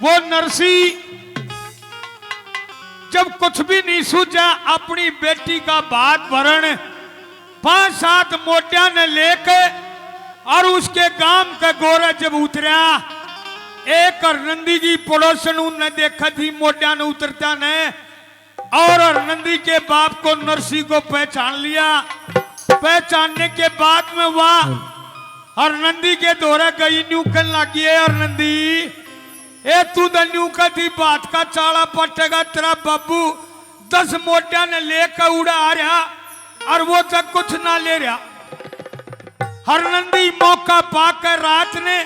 वो नरसी जब कुछ भी नहीं सूझा अपनी बेटी का बात भरण 5-7 मोटिया ने लेके और उसके गांव के गोरे जब उतरा एक हरनंदी की पड़ोसन ने देखा थी मोटिया ने उतरता ने और हरनंदी के बाप को नरसी को पहचान लिया। पहचानने के बाद में वह हरनंदी के दौरे गई न्यू कन लगी है हरनंदी ए तू न्यू का थी बात का चाला पटेगा तेरा बाबू 10 मोटिया ने लेकर उड़ा आ रहा और वो तक कुछ ना ले रहा। हरनंदी मौका पाकर रात ने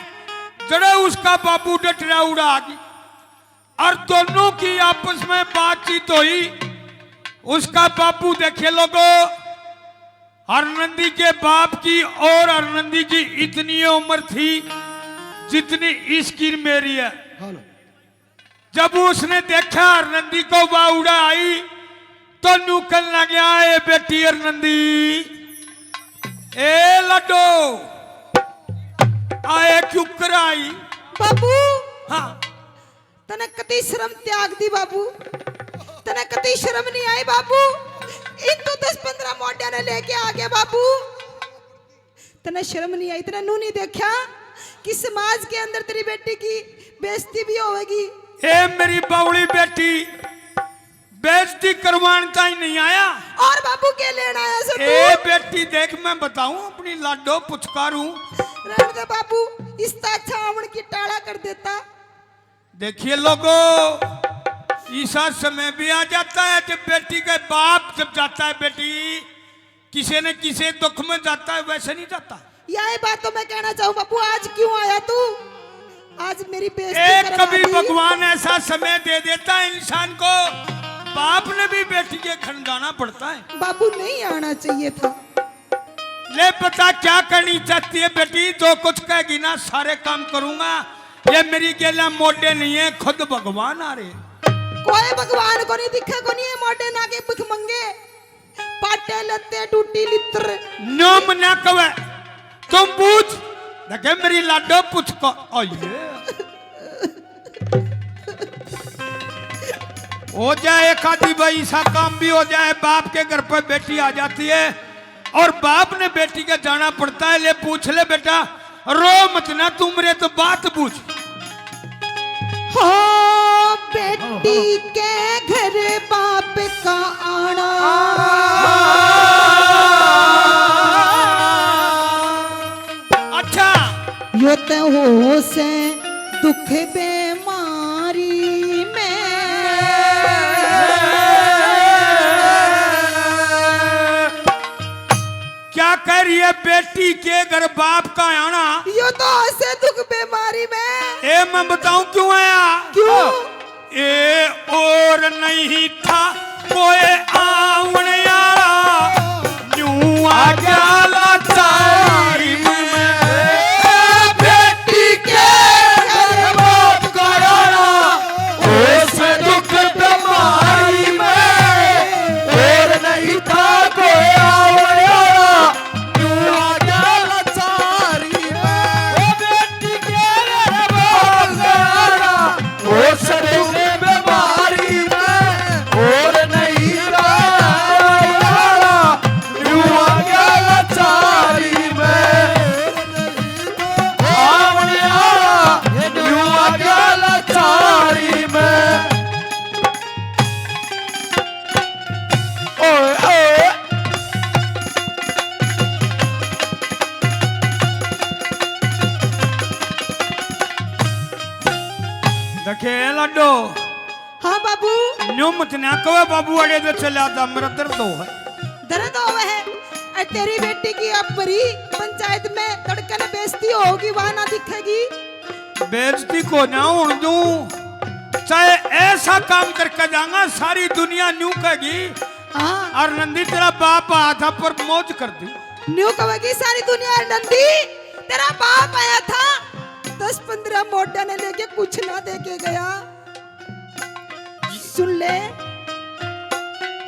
जड़े उसका बाबू डटरा उड़ा आ गई और दोनों की आपस में बातचीत हुई। उसका बाबू देखे लोगो हरनंदी के बाप की और हरनंदी की इतनी उम्र थी जितनी इसकी मेरी है। जब उसने देखा हरनंदी को वह उड़ा आई तो न्यूकल लग गया ए बेटी हरनंदी ए लड्डो आए क्यों कराई बाबू। हाँ तने कति शर्म त्याग दी बाबू, तने कति शर्म नहीं आई बाबू। इन तो 10-15 मोटिया ने लेके आ गया बाबू। तने शर्म नहीं आई, तने नू नहीं देखा कि समाज के अंदर तेरी बेटी की बेइज्जती भी होगी। ए मेरी बावली बेटी बेइज्जती करवाने ही नहीं आया और बाबू के लेना आया सो ए बेटी देख मैं बताऊं अपनी लाडो पुचकारूं रहने दे बाबू, इसका अच्छा आवन की टाला कर देता। देखिए लोगो ऐसा समय भी आ जाता है जब बेटी के बाप जब जाता है बेटी किसी न किसी दुख में जाता है वैसे नहीं जाता। यही बात तो मैं कहना चाहूँ बाबू, आज क्यों आया तू? आज मेरी बेइज्जती करवा कभी दी। भगवान ऐसा समय दे देता है इंसान को बाप ने भी बेटी के खंडाना पड़ता है। बाबू नहीं आना चाहिए था। ले पता क्या करनी चाहती है बेटी, जो कुछ कहेगी ना सारे काम करूंगा। ये मेरी गेला मोटे नहीं है, खुद भगवान आ रहे। कोई भगवान को नहीं दिखा को नहीं है, मोटे ना के भूख मंगे पाटे लत्ते टूटी लित्र नो मना कवे तुम पूछ देखे मेरी लाडो पूछ को ओये हो जाए एक आधी भाई सा काम भी हो जाए। बाप के घर पर बेटी आ जाती है और बाप ने बेटी के जाना पड़ता है। ले पूछ ले बेटा, रो मत ना, तू मेरे तो बात पूछ। हो बेटी के घर बाप का आना अच्छा यो तो हो से दुख बेमारी में क्या कह रही है बेटी के घर बाप का आना? यो तो ऐसे दुख बीमारी में ए मैं बताऊं क्यों आया? क्यों? ए और नहीं था कोई आवन यारा यूं आ गया लाचारी में बेटी के घर बाप का आना उस दुख बीमारी में और नहीं था कोई आवन यारा यूं आ गया लाचारी में बेटी के घर बाप का आना उस दुख बीमारी में और नहीं देखे लड्डो। हाँ बाबू, न्यू मत ना कहो बाबू अड़े तो चला था मेरा दर्द हो है। दर्द हो है। और तेरी बेटी की अब बड़ी पंचायत में तड़कन बेइज्जती होगी, वहां ना दिखेगी। बेइज्जती को ना उड़ दूं, चाहे ऐसा काम करके जाऊंगा सारी दुनिया न्यू कहेगी। हाँ और नंदी तेरा बाप आधा पर मौज कर दी। न्यू कहेगी सारी दुनिया, नंदी तेरा बाप आया था 10-15 मोटा ने लेके कुछ ना देके गया। सुन ले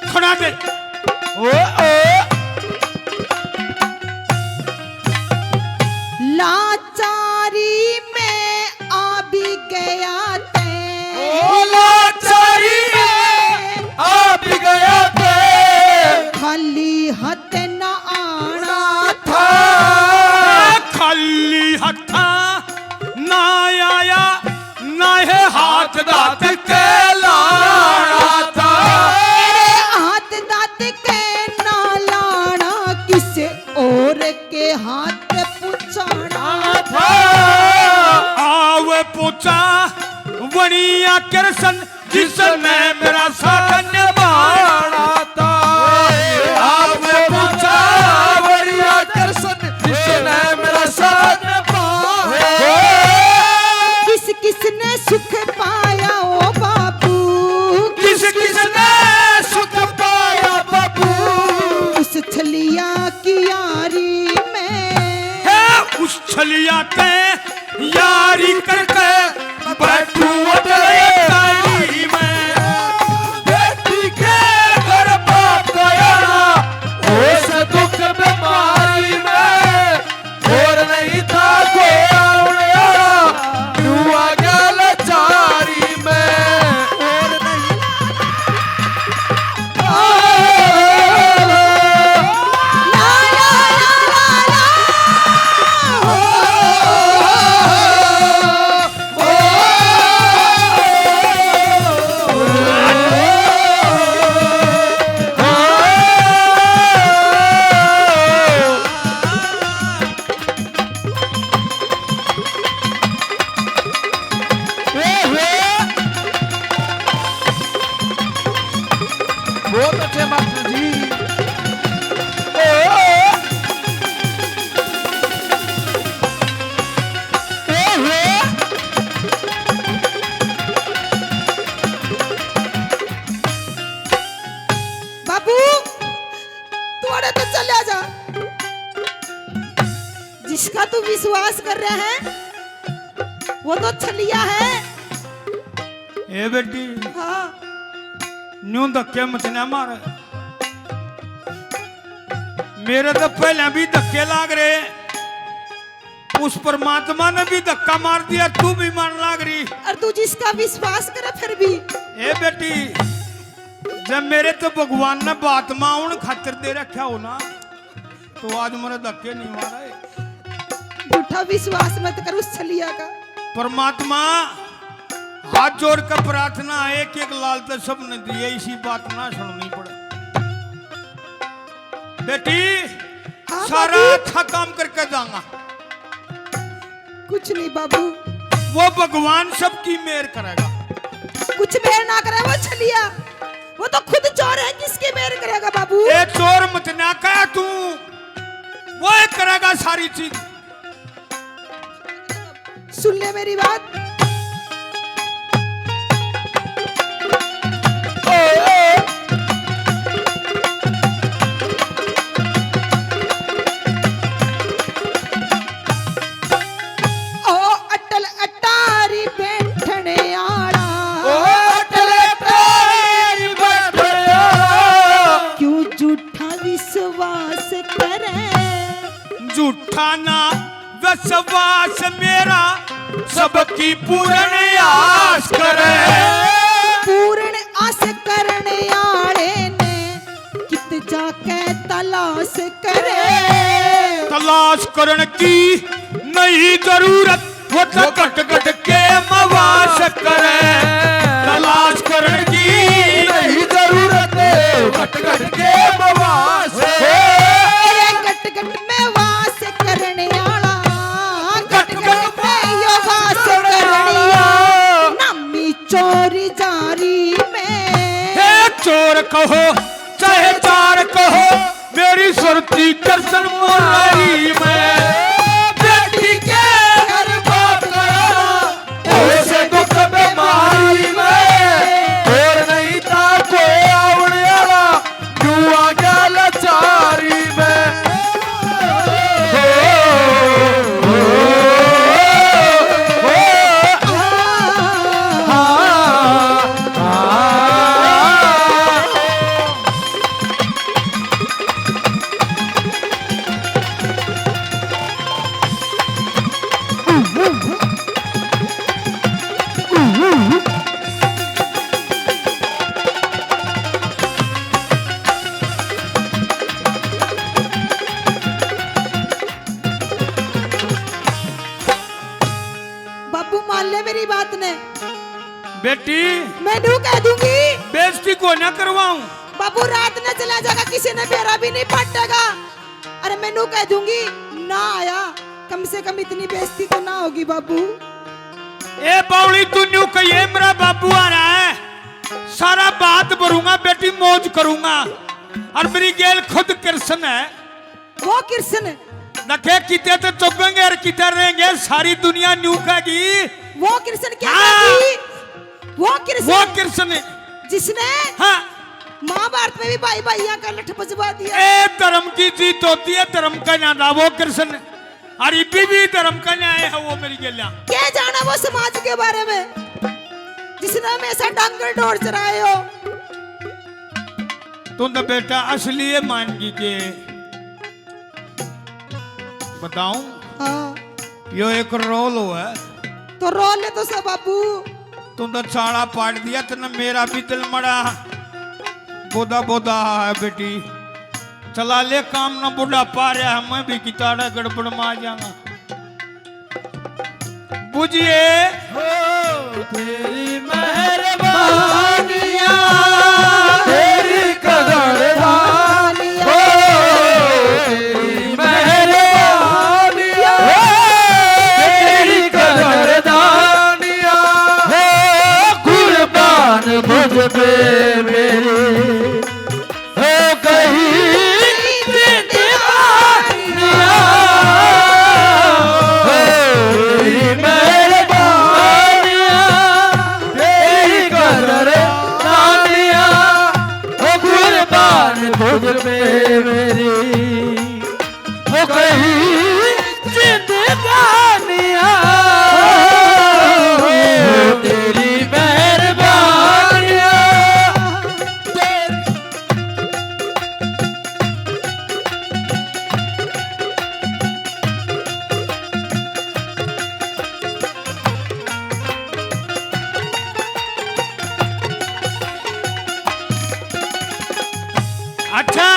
खड़ा दे। लाचारी में आ भी गया ते पूछा वणिया कृष्ण जिसने मेरा साथ निभाना था। आपने पूछा वणिया कृष्ण जिसने मेरा साथ निभाया। किस किसने सुख पाया ओ बाबू, किस किसने सुख पाया बाबू, उस छलिया की यारी में, है उस छलिया ते यारी करके बैठू अटले ताली में। बेटी के घर बाप गया उस दुख बीमारी में, और नहीं था कोई आने वाला तू आ गया लाचारी में, और नहीं बहुत अच्छे मास्टर जी। बाबू थोड़े तो चले जा, जिसका तू विश्वास कर रहे हैं वो तो छलिया है। ए बेटी हाँ न्यू धक्के मत ना मार, मेरे तो पहले भी धक्के लाग रहे, उस परमात्मा ने भी धक्का मार दिया, तू भी मार लाग रही। और तू जिसका विश्वास करे फिर भी। ए बेटी जब मेरे तो भगवान ने बात माउन खातिर दे रखा हो ना, तो आज मेरे धक्के नहीं मारे। झूठा विश्वास मत कर उस छलिया का। परमात्मा हाथ जोड़ कर प्रार्थना, एक एक लाल तो सबने दिए, इसी बात ना सुननी पड़े। बेटी हाँ सारा बाबू। अच्छा काम करके जाऊंगा, कुछ नहीं बाबू, वो भगवान सबकी मेहर करेगा। कुछ मेहर ना करे वो छलिया, वो तो खुद चोर है, किसकी मेहर करेगा बाबू। ए चोर मत ना कह तू, वो एक करेगा सारी चीज। सुन ले मेरी बात, ओ अटल अटारी बैठने आड़ा, क्यों झूठा विश्वास करे, झूठा ना विश्वास मेरा सबकी पूर्ण आस करे। पूर्ण आस करने आड़े ने कित जाके तलाश करे। तलाश करने की नहीं जरूरत, वो तो कट कट के मवास करे। तलाश करने की नहीं जरूरत घट घट के बवास अरे गट गट में वास करने आड़ा, गट गट में यो वास करनिया, नामी चोरी जारी में। है चोर कहो चाहे चार कहो, मेरी सुरती कृष्ण मुरारी में। बेटी के घर बाप गया उसे दुख बीमारी में, और नहीं था कोई आने वाला तू आ गया लाचारी में। बाबू मान ले मेरी बात ने, बेटी मैं नू कह दूंगी। बेइज्जती को न करवाऊं। बाबू रात न चला जाएगा, किसी ने बेरा भी नहीं पटेगा। अरे मैं नू कह दूंगी ना आया, कम से कम इतनी बेइज्जती तो ना होगी बाबू। ए बावली तू न्यू कहिए मेरा बाबू आ रहा है, सारा बात भरूंगा बेटी, मौज करूंगा। और मेरी गेल खुद कृष्ण है, वो कृष्ण, नखे किते तो चुगेंगे और किते रहेंगे, सारी दुनिया न्यू कहेगी वो कृष्ण क्या हाँ। कहेगी? वो वो कृष्ण जिसने हाँ महाभारत में भी भाई भाइया का लठ बजवा दिया। ए धर्म की जीत होती है, धर्म का न्याय वो कृष्ण, और इबी भी धर्म का न्याय है वो मेरी गेलिया। क्या जाना वो समाज के बारे में जिसने हमेशा डांगर डोर चराए हो। तुम तो बेटा असली है मानगी के बताऊं, हाँ यो एक रोल हुआ है, तो रोल ले तो सब बाबू। तुम तो चाड़ा पाट दिया, तेना मेरा भी दिल मड़ा बोदा बोदा है बेटी, चला ले काम ना बुढ़ा पा रहा है, मैं भी किताड़ा गड़बड़ में आ जाऊंगा। बुझिए तेरी मेहरबानियां, तेरी कदरदानियां, तेरी मेहरबानियां, तेरी कदरदानियां, कुर्बान मुझ पे मेरे हो कहीं मेरी हो गई जिंदगानियां, तेरी मेहरबानियां। अच्छा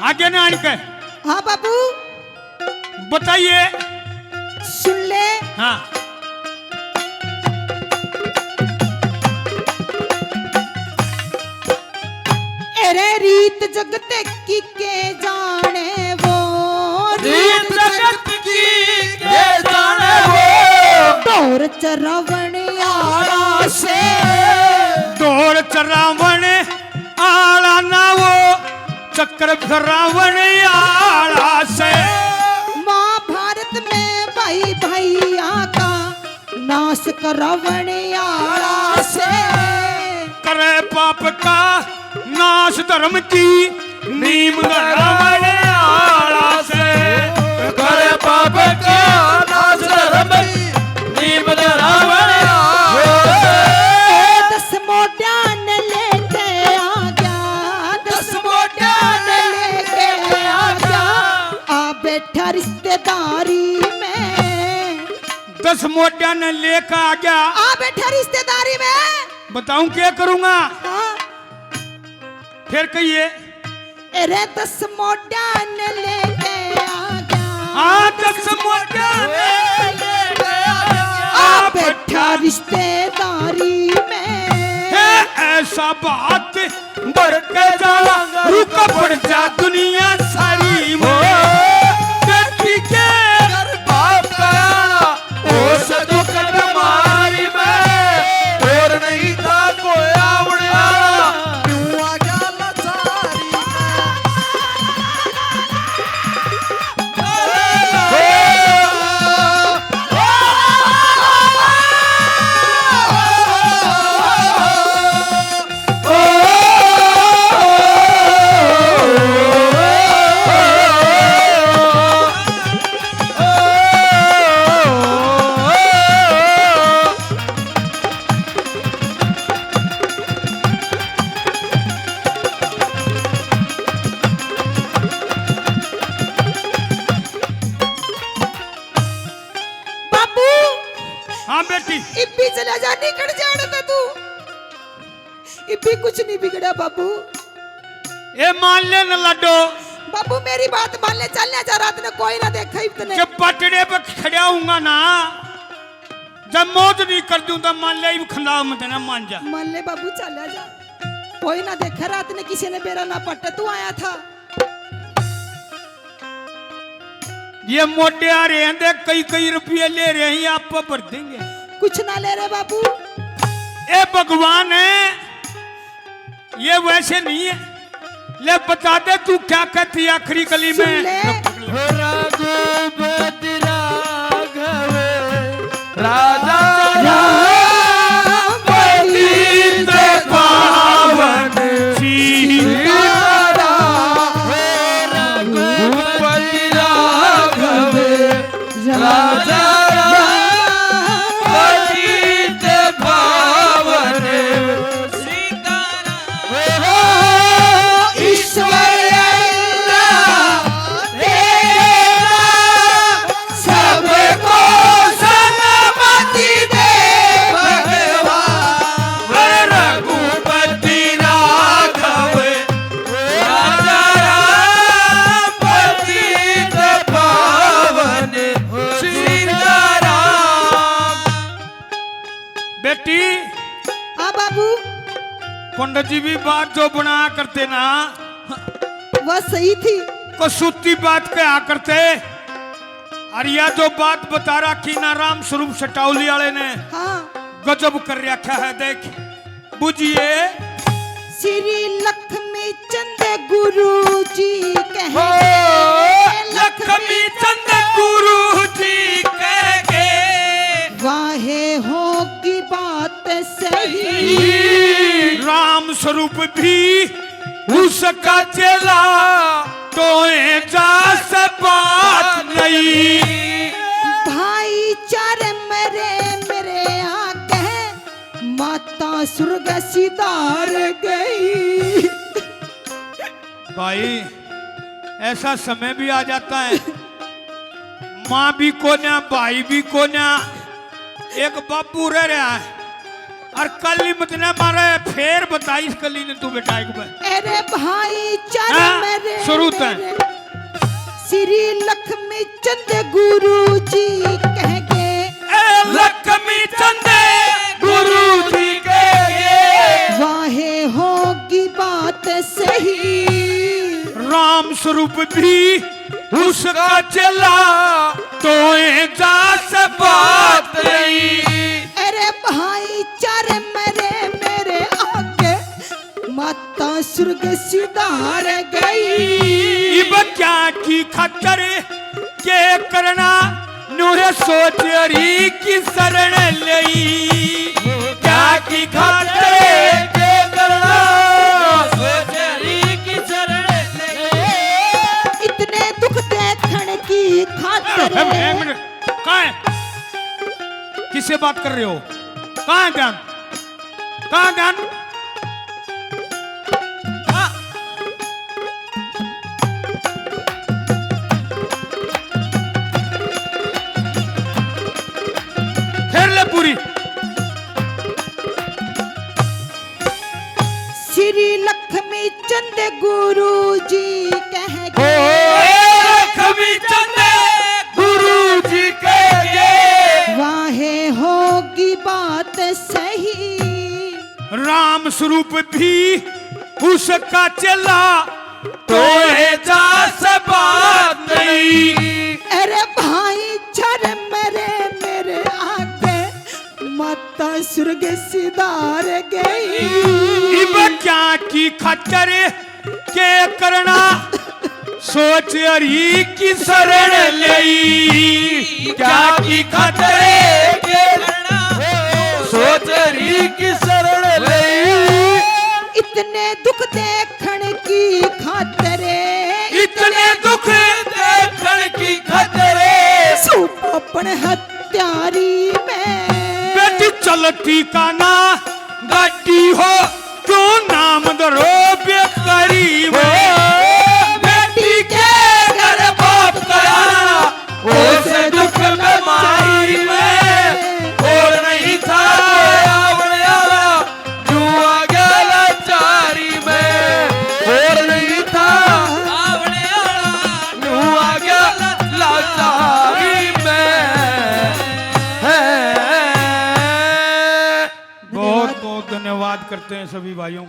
आगे ना आने के हाँ बाबू बताइए। सुन ले। हाँ अरे रीत जगत की के जाने वो, रीत जगत की के जाने वो, दौर चरावण आड़ा से, दौड़ चरावण आला ना वो, चक्कर फिरावण आला से। महाभारत में भाई भैया का नाश करावण आड़ा से, करे पाप का नाश धर्म की नीम धरावण आला से, करे पाप का नाश धर्म की नीम धरावण आला से। 10 मोटान लेके आ गया, 10 मोटान लेके आ गया, आ बैठा रिश्तेदारी में, 10 मोटिया ने लेकर आ गया। आ बैठा रिश्तेदारी में। बताऊं क्या करूंगा? हाँ। फिर कहिए। अरे 10 मोटान लेके आ गया, हाँ 10 मोटिया आ बैठा रिश्तेदारी में। है ऐसा बात बढ़ के जाला, रुक पड़ जा दुनिया सारी में। बेटी के कर पाप का उस दुख बीमारी में, और नहीं था कोई आवने वाला, क्यों आ गया लाचारी बाबू हाँ बेटी इब्बी चला जा, निकल जाने दे तू। इब्बी कुछ नहीं बिगड़ा बाबू। ये मान ले न लड्डो, बाबू मेरी बात मान ले, चलने जा, रात ने कोई ना देखा इतने। जब पटड़े पे खड़ा हूंगा ना, जब मौज नहीं कर दूं तब मान ले खंदा मत ना मान जा। मान ले बाबू, चला जा, कोई ना देखा, रात ने किसी ने बेरा ना पट्टा, तू आया था। ये मोटे आ रहे हैं देख, कई कई रुपये ले रहे हैं, आप पर भर देंगे। कुछ ना ले रहे बाबू। ए भगवान है, ये वैसे नहीं है। ले बता दे तू क्या कहती है आखिरी कली सुन में। ले। रघुपति राघव राजा पतित पावन रघुपति राघव राजा पतित पावन ईश्वर सबको सन्मति दे भगवान। रघुपति राघव राजा राम पतित पावन सीताराम। बेटी हाँ बाबू, पंडित जी भी बात जो बना करते ना, वह सही थी। कसूती बात कहा करते। और यह जो बात बता रखी ना राम स्वरूप सटावली वाले ने, हाँ। गजब कर रखा है। देख बुझिए, श्री लक्ष्मी चंद गुरु जी कहे, लक्ष्मी चंद गुरु जी कहे वाहे होगी बात सही। राम स्वरूप भी उसका चला तो जा से बात नहीं। भाईचारे मेरे आगे माता स्वर्ग सिधार गई। भाई ऐसा समय भी आ जाता है, माँ भी कोन्या भाई भी कोन्या, एक बापू रह रहा है। और कल मत ने मारे फेर बताई इस कली ने तू बेटा एक बार। अरे भाईचारे हाँ, मेरे शुरू तो है। श्री लक्ष्मी चंद गुरु जी कहेंगे, लक्ष्मी चंद गुरु जी कहे वाहे होगी बात सही। राम स्वरूप भी उसका चला तो जा से बात नहीं। अरे भाईचारे मेरे आगे माता स्वर्ग सिधार गई। इब क्या की खतर के करना नूहे सोच रही की शरण लई। क्या की खतर के करना सोच रही की शरण लई। इतने दुख देखने की खातिर एक मिनट, कहाँ है? किससे बात कर रहे हो? कहाँ है ध्यान? कहाँ है ध्यान? हाँ। फेर ले पूरी। श्री लक्ष्मी चंद गुरु जी कहेंगे, कभी चंदे गुरु जी कहे वाहे होगी बात सही। राम स्वरूप भी उसका चला तो जा से बात नहीं। अरे भाईचारे मेरे आगे माता स्वर्ग सिधार गई। इब क्या की खतर के करना सोच रही की शरण लई। क्या की खतर के करना सोच रही की शरण लई। इतने दुख देखने की खातरे, इतने दुख देखण की खतरे अपन हत्यारी में बेटी चलती का ना गाड़ी हो क्यों नाम दरो बेकरी वो। बेटी के घर बाप कराना उसे दुख में मारी में और नहीं था आवने वाला जुआ गया चारी में और नहीं था आवने वाला जुआ गया लाचारी में। बहुत बहुत धन्यवाद करते हैं सभी भाइयों